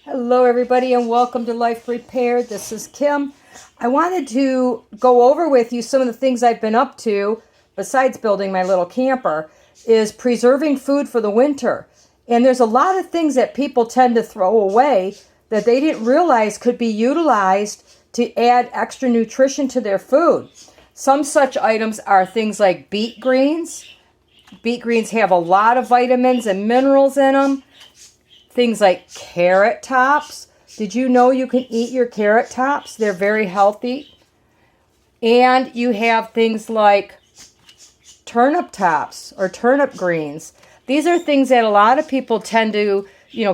Hello, everybody, and welcome to Life Prepared. This is Kim. I wanted to go over with you some of the things I've been up to, besides building my little camper, is preserving food for the winter. And there's a lot of things that people tend to throw away that they didn't realize could be utilized to add extra nutrition to their food. Some such items are things like beet greens. Beet greens have a lot of vitamins and minerals in them. Things like carrot tops. Did you know you can eat your carrot tops? They're very healthy. And you have things like turnip tops or turnip greens. These are things that a lot of people tend to,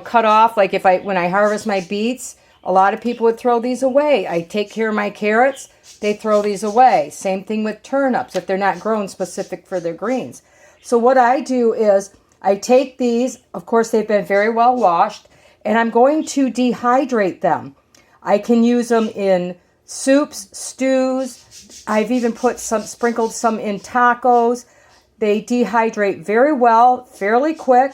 cut off. Like when I harvest my beets, a lot of people would throw these away. I take care of my carrots, they throw these away. Same thing with turnips if they're not grown specific for their greens. So what I do is I take these, of course they've been very well washed, and I'm going to dehydrate them. I can use them in soups, stews. I've even sprinkled some in tacos. They dehydrate very well, fairly quick.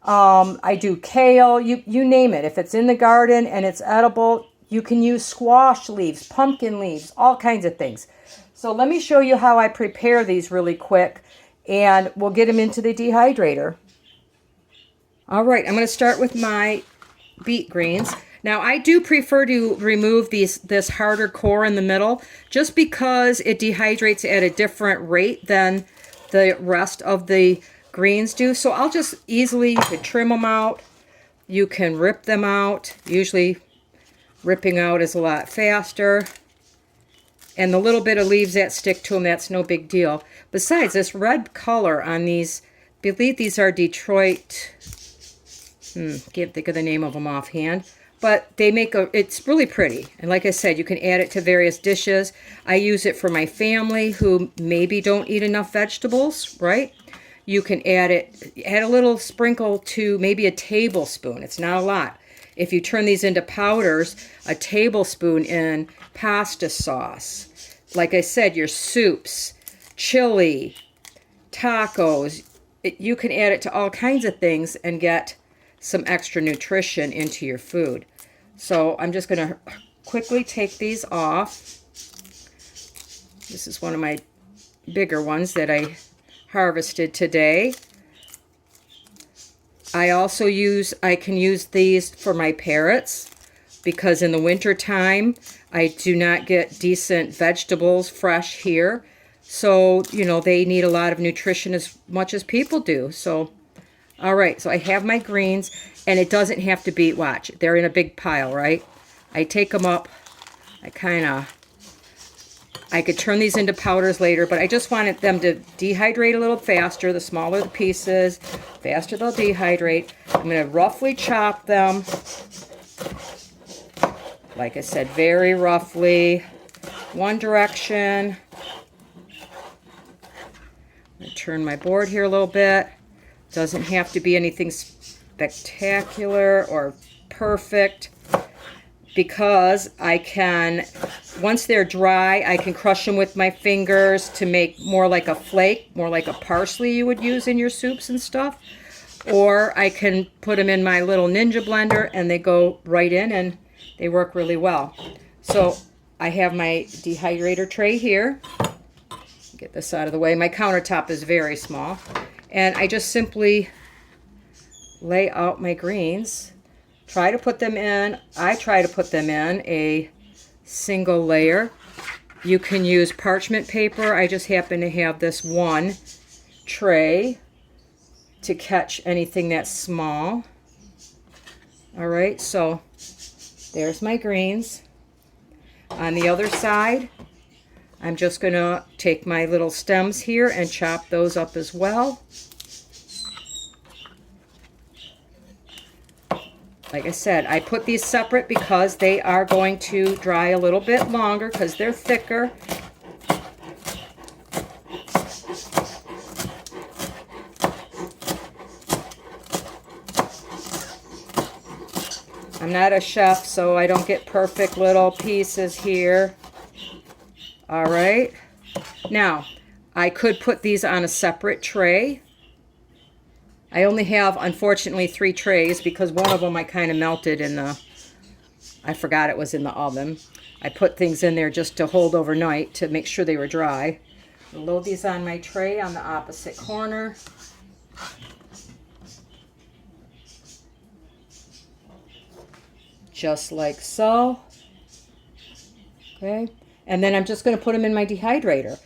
I do kale, you name it. If it's in the garden and it's edible, you can use squash leaves, pumpkin leaves, all kinds of things. So let me show you how I prepare these really quick, and we'll get them into the dehydrator. All right, I'm going to start with my beet greens. Now, I do prefer to remove this harder core in the middle just because it dehydrates at a different rate than the rest of the greens do. So I'll just you can trim them out. You can rip them out. Usually ripping out is a lot faster. And the little bit of leaves that stick to them, that's no big deal. Besides, this red color on these, I believe these are Detroit, can't think of the name of them offhand, but it's really pretty. And like I said, you can add it to various dishes. I use it for my family who maybe don't eat enough vegetables, right? You can add a little sprinkle to maybe a tablespoon. It's not a lot. If you turn these into powders, a tablespoon in pasta sauce. Like I said, your soups, chili, tacos. You can add it to all kinds of things and get some extra nutrition into your food. So I'm just going to quickly take these off. This is one of my bigger ones that I harvested today. I can use these for my parrots because in the winter time I do not get decent vegetables fresh here. So, they need a lot of nutrition as much as people do. So, all right, so I have my greens, and it doesn't have to be, watch, they're in a big pile, right? I take them up, I could turn these into powders later, but I just wanted them to dehydrate a little faster. The smaller the pieces, faster they'll dehydrate. I'm going to roughly chop them. Like I said, very roughly. One direction. I'm going to turn my board here a little bit. Doesn't have to be anything spectacular or perfect, because once they're dry, I can crush them with my fingers to make more like a flake, more like a parsley you would use in your soups and stuff. Or I can put them in my little Ninja blender and they go right in and they work really well. So I have my dehydrator tray here. Get this out of the way. My countertop is very small. And I just simply lay out my greens. I try to put them in a single layer. You can use parchment paper. I just happen to have this one tray to catch anything that's small. All right, so there's my greens. On the other side, I'm just going to take my little stems here and chop those up as well. Like I said, I put these separate because they are going to dry a little bit longer because they're thicker. I'm not a chef, so I don't get perfect little pieces here. All right. Now, I could put these on a separate tray. I only have, unfortunately, 3 trays because one of them I kind of melted in the, I forgot it was in the oven. I put things in there just to hold overnight to make sure they were dry. I'll load these on my tray on the opposite corner. Just like so. Okay. And then I'm just going to put them in my dehydrator.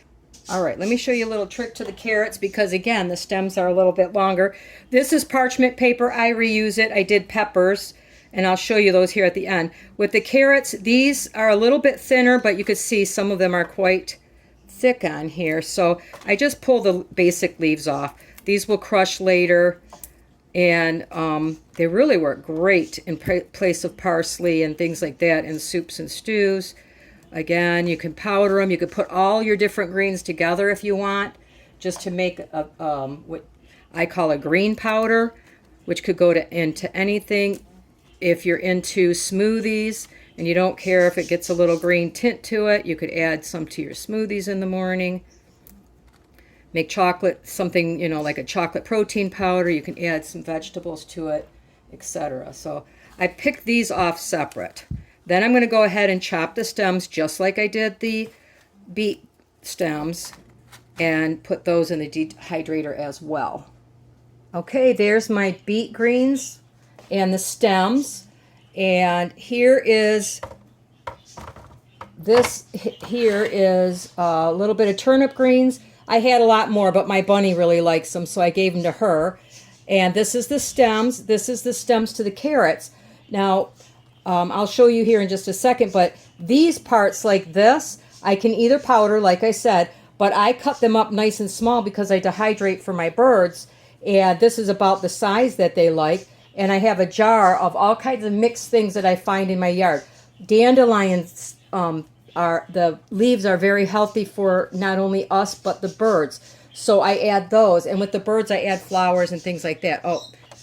All right, let me show you a little trick to the carrots because, again, the stems are a little bit longer. This is parchment paper. I reuse it. I did peppers, and I'll show you those here at the end. With the carrots, these are a little bit thinner, but you can see some of them are quite thick on here. So I just pull the basic leaves off. These will crush later, and they really work great in place of parsley and things like that in soups and stews. Again, you can powder them. You could put all your different greens together if you want, just to make a what I call a green powder, which could go into anything. If you're into smoothies and you don't care if it gets a little green tint to it, you could add some to your smoothies in the morning. Make chocolate, something, you know, like a chocolate protein powder. You can add some vegetables to it, etc. So I picked these off separate. Then I'm going to go ahead and chop the stems just like I did the beet stems and put those in the dehydrator as well. Okay, there's my beet greens and the stems. And here is a little bit of turnip greens. I had a lot more, but my bunny really likes them, so I gave them to her. And this is the stems. This is the stems to the carrots. Now, I'll show you here in just a second, but these parts like this, I can either powder, like I said, but I cut them up nice and small because I dehydrate for my birds, and this is about the size that they like. And I have a jar of all kinds of mixed things that I find in my yard. Dandelions, the leaves are very healthy for not only us, but the birds. So I add those, and with the birds, I add flowers and things like that. Oh,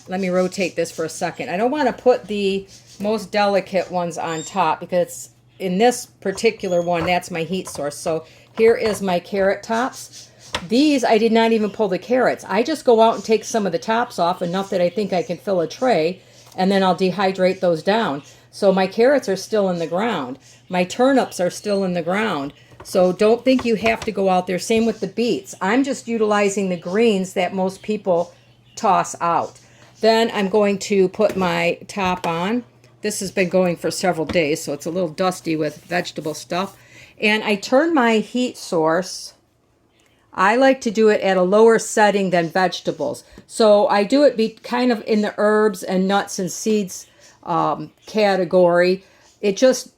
let me rotate this for a second. I don't want to put the most delicate ones on top because in this particular one, that's my heat source. So here is my carrot tops. These, I did not even pull the carrots. I just go out and take some of the tops off, enough that I think I can fill a tray, and then I'll dehydrate those down. So my carrots are still in the ground. My turnips are still in the ground. So don't think you have to go out there. Same with the beets. I'm just utilizing the greens that most people toss out. Then I'm going to put my top on. This has been going for several days, so it's a little dusty with vegetable stuff. And I turn my heat source. I like to do it at a lower setting than vegetables. So I do it kind of in the herbs and nuts and seeds category. It just,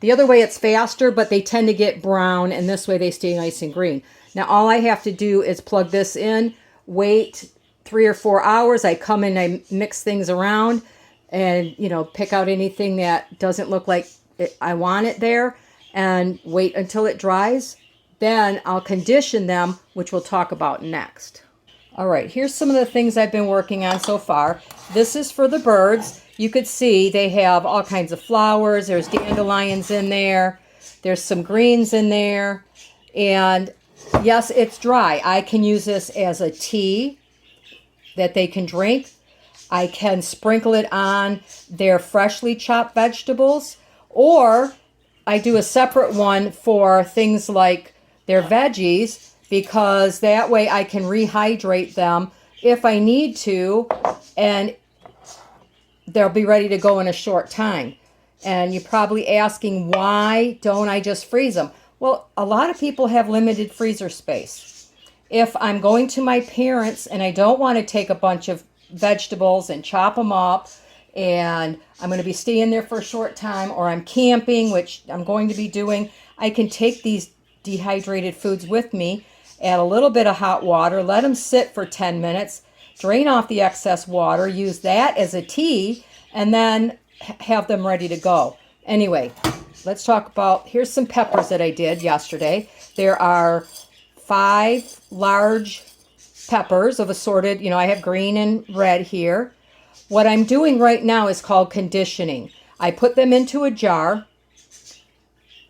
the other way it's faster, but they tend to get brown, and this way they stay nice and green. Now all I have to do is plug this in, wait 3 or 4 hours. I come in, I mix things around, and, you know, pick out anything that doesn't look like I want it there, and wait until it dries. Then I'll condition them, which we'll talk about next. All right, here's some of the things I've been working on so far. This is for the birds. You could see they have all kinds of flowers. There's dandelions in there. There's some greens in there. And yes, it's dry. I can use this as a tea that they can drink. I can sprinkle it on their freshly chopped vegetables, or I do a separate one for things like their veggies, because that way I can rehydrate them if I need to, and they'll be ready to go in a short time. And you're probably asking, why don't I just freeze them? Well, a lot of people have limited freezer space. If I'm going to my parents' and I don't want to take a bunch of vegetables and chop them up, and I'm going to be staying there for a short time, or I'm camping, which I'm going to be doing, I can take these dehydrated foods with me, add a little bit of hot water, let them sit for 10 minutes, drain off the excess water, use that as a tea, and then have them ready to go. Anyway, let's talk about, here's some peppers that I did yesterday. There are 5 large peppers of assorted, you know, I have green and red here. What I'm doing right now is called conditioning. I put them into a jar,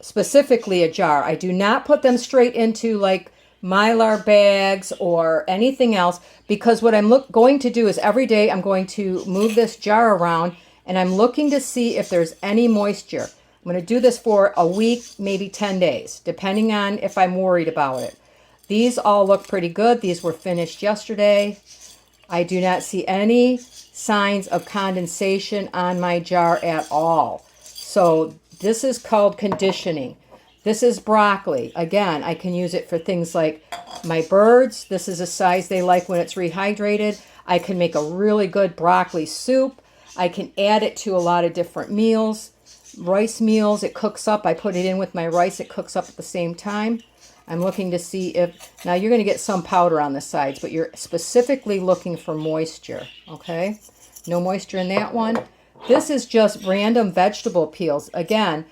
specifically a jar. I do not put them straight into like Mylar bags or anything else, because what I'm going to do is every day I'm going to move this jar around and I'm looking to see if there's any moisture. I'm going to do this for a week, maybe 10 days, depending on if I'm worried about it. These all look pretty good. These were finished yesterday. I do not see any signs of condensation on my jar at all. So this is called conditioning. This is broccoli. Again, I can use it for things like my birds. This is a size they like when it's rehydrated. I can make a really good broccoli soup. I can add it to a lot of different meals. Rice meals, it cooks up. I put it in with my rice. It cooks up at the same time. I'm looking to see if, now you're going to get some powder on the sides, but you're specifically looking for moisture, okay? No moisture in that one. This is just random vegetable peels. Again,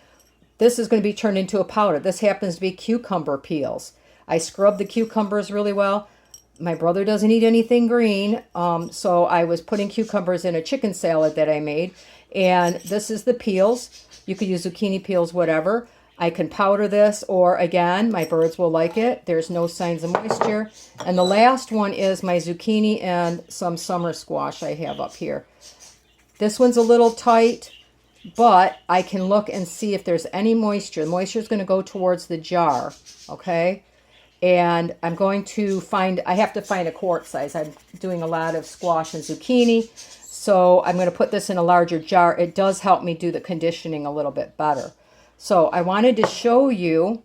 this is going to be turned into a powder. This happens to be cucumber peels. I scrub the cucumbers really well. My brother doesn't eat anything green, so I was putting cucumbers in a chicken salad that I made. And this is the peels. You could use zucchini peels, whatever. I can powder this, or again, my birds will like it. There's no signs of moisture. And the last one is my zucchini and some summer squash I have up here. This one's a little tight, but I can look and see if there's any moisture. The moisture is going to go towards the jar, okay? And I'm going to find, I have to find a quart size. I'm doing a lot of squash and zucchini, so I'm going to put this in a larger jar. It does help me do the conditioning a little bit better. So I wanted to show you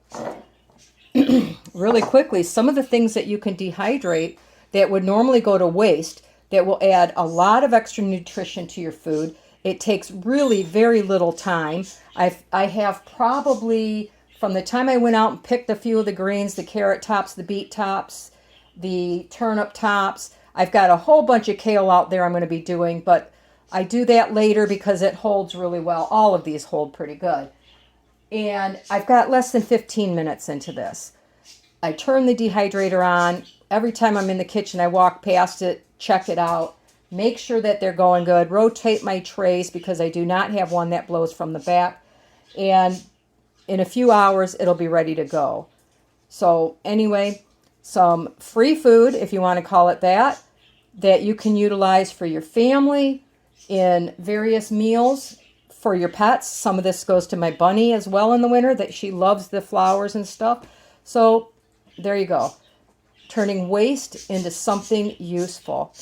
really quickly some of the things that you can dehydrate that would normally go to waste that will add a lot of extra nutrition to your food. It takes really very little time. I have probably, from the time I went out and picked a few of the greens, the carrot tops, the beet tops, the turnip tops, I've got a whole bunch of kale out there I'm going to be doing, but I do that later because it holds really well. All of these hold pretty good. And I've got less than 15 minutes into this. I turn the dehydrator on. Every time I'm in the kitchen, I walk past it, check it out, make sure that they're going good, rotate my trays because I do not have one that blows from the back. And in a few hours, it'll be ready to go. So anyway, some free food, if you want to call it that you can utilize for your family in various meals. For your pets, some of this goes to my bunny as well in the winter, that she loves the flowers and stuff. So there you go. Turning waste into something useful.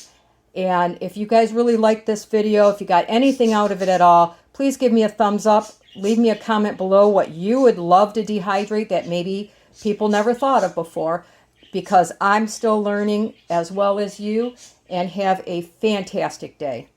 And if you guys really like this video, if you got anything out of it at all, please give me a thumbs up. Leave me a comment below what you would love to dehydrate that maybe people never thought of before, because I'm still learning as well as you. And have a fantastic day.